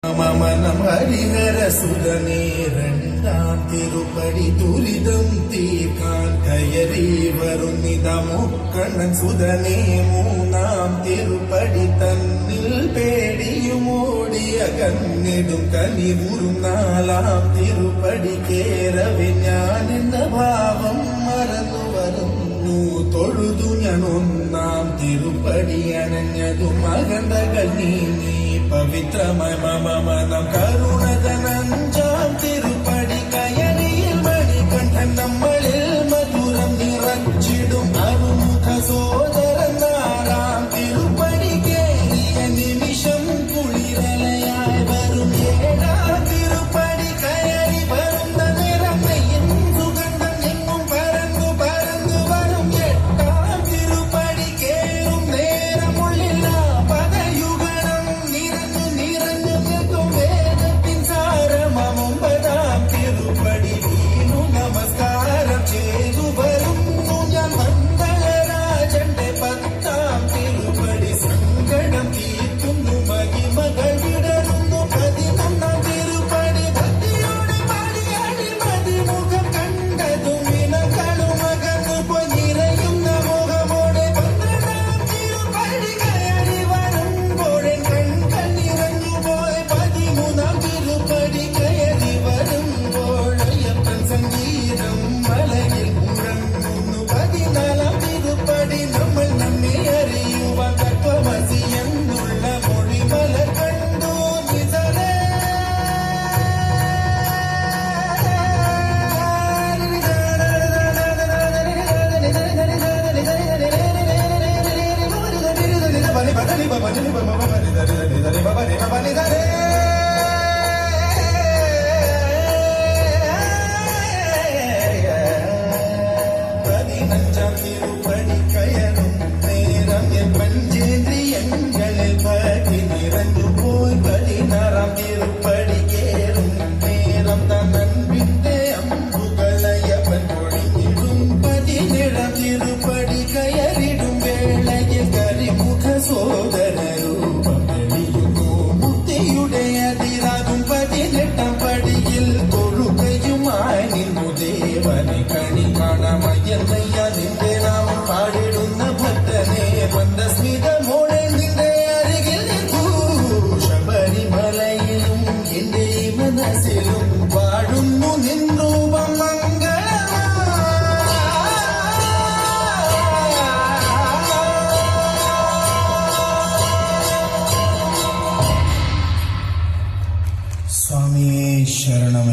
மனம் ஹரிஹர சுதனே இரண்டாம் திருப்படி துரிதம் தீர்க்கான் கயறி வரும் நிதமுக்கண்ணன் சுதனே மூணாம் திருப்படி தன்னில் பேடியும் ஓடிய கண்ணிடும் கனிவுறும் நாலாம் திருப்படி കേരവെ ഞാൻ എന്ന ഭാവം മറന്നു വരുന്നു തൊഴുതു ഞാൻ ഒന്നാം തിരുപ്പടി അനഞ്ഞതു മകന്തകൾ നീങ്ങി പവിത്രമായ മമനം കരുണതനഞ്ചാം തിരുപ്പടി കയറിയിൽ മണികണ്ഠൻ നമ്മളിൽ മധുരം നിറച്ചിടും അറുമുഖ സോദരൻ നാറാം തിരുപ്പടി കേറിയ നിമിഷം കുളിരലയായി വരും ഏഴാം തിരുപ്പടി കയറി വരുന്ന നിറം നെയ്യും സുഗന്ധം എങ്ങും പരന്നു പരന്നു വരും എട്ടാം തിരുപ്പടി കേറും നേരമുള്ളില്ല പദയുഗണം നിറഞ്ഞു നിറഞ്ഞു നിൽക്കും വേദത്തിൻ സാരമം ഒമ്പതാം തിരുപ്പടി വീണു നമസ്കാരം ചെയ്തു വരുന്നു ഞാൻ മന്ദരാജന്റെ പത്താം തിരുപ്പടി സങ്കടം തീർക്കുന്നു മഹിമകൾ വിടരുന്നു പതിനൊന്നാം തിരുപ്പടി ഭക്തിയോടെ പാടിയാടി മതിമുഖം കണ്ടതും വിനകളും അകന്നു പോയി നിറയുന്ന മുഖമോടെ പന്ത്രണ്ടാം തിരുപ്പടി കയറി വരുമ്പോഴെ കൺകൾ നിറഞ്ഞു പോയി പതിമൂന്നാം തിരുപ്പടി കയറി വരുമ്പോൾ അയ്യപ്പൻ സംഗീതം മലയിൽ മുഴങ്ങുന്നു പതിനാലാം തിരുപ്പടി നമ്മൾ നമ്മെ അറിയുവാൻ തത്വമസി എന്നുള്ള മൊഴിമല കണ്ടു നിസരേ പതിനഞ്ചാം തിരുപ്പടി കയറും നേരം എൻ പഞ്ചേന്ദ്രിയങ്ങളിൽ ഭക്തി നിറഞ്ഞു പോയി പതിനാറാം തിരുപ്പടി കേറും നേരം തന്നൻപിന്റെ അമ്പുകളയപ്പൻ പൊഴിഞ്ഞിടും പതിനേഴാം തിരുപ്പടി കയറിടും വേളയിൽ കരിമുഖ സോദരൂപം തെളിയുന്നു മുത്തിയുടെ അതിരാകും പതിനെട്ടാം പടിയിൽ തൊഴുകയുമായി നിന്നു ദേവനെ കണി കാണമയ്യന്നയ്യ നിന്റെ നാമം പാടിടുന്ന ഭക്തനെ മന്ദസ്മിതമോടെ നിന്റെ അരികിൽ നിൽക്കൂ ശബരിമലയിലും എന്റെ മനസ്സിലും പാടുന്നു നിൻ രൂപം സ്വാമിയേ ശരണം.